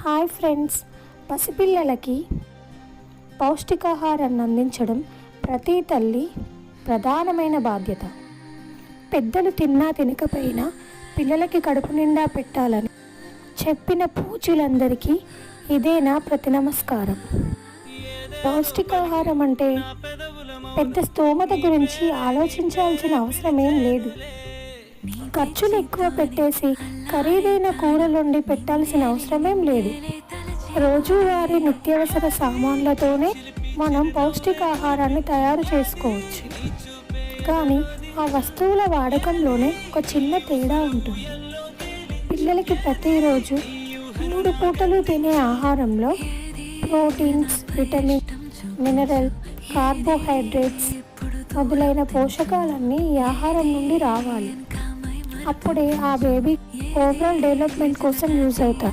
Hi friends, పసిపిల్లలకి పౌష్టికాహారాన్ని అందించడం ప్రతి తల్లి ప్రధానమైన బాధ్యత. పెద్దలు తిన్నా తినకపోయినా పిల్లలకి కడుపు నిండా పెట్టాలని చెప్పిన పూజలందరికీ ఇదే నా ప్రతి నమస్కారం. పౌష్టికాహారం అంటే పెద్ద స్తోమత గురించి ఆలోచించాల్సిన అవసరం ఏం లేదు. ఖర్చులు ఎక్కువ పెట్టేసి ఖరీదైన కూరలుండి పెట్టాల్సిన అవసరమేం లేదు. రోజువారీ నిత్యావసర సామాన్లతోనే మనం పౌష్టికాహారాన్ని తయారు చేసుకోవచ్చు. కానీ ఆ వస్తువుల వాడకంలోనే ఒక చిన్న తేడా ఉంటుంది. పిల్లలకి ప్రతిరోజు 3 పూటలు తినే ఆహారంలో ప్రోటీన్స్, విటమిన్, మినరల్, కార్బోహైడ్రేట్స్ మొదలైన పోషకాలన్నీ ఈ ఆహారం నుండి రావాలి. అప్పుడే ఆ బేబీ ఓవరాల్ డెవలప్మెంట్ కోసం యూజ్ అవుతాయి.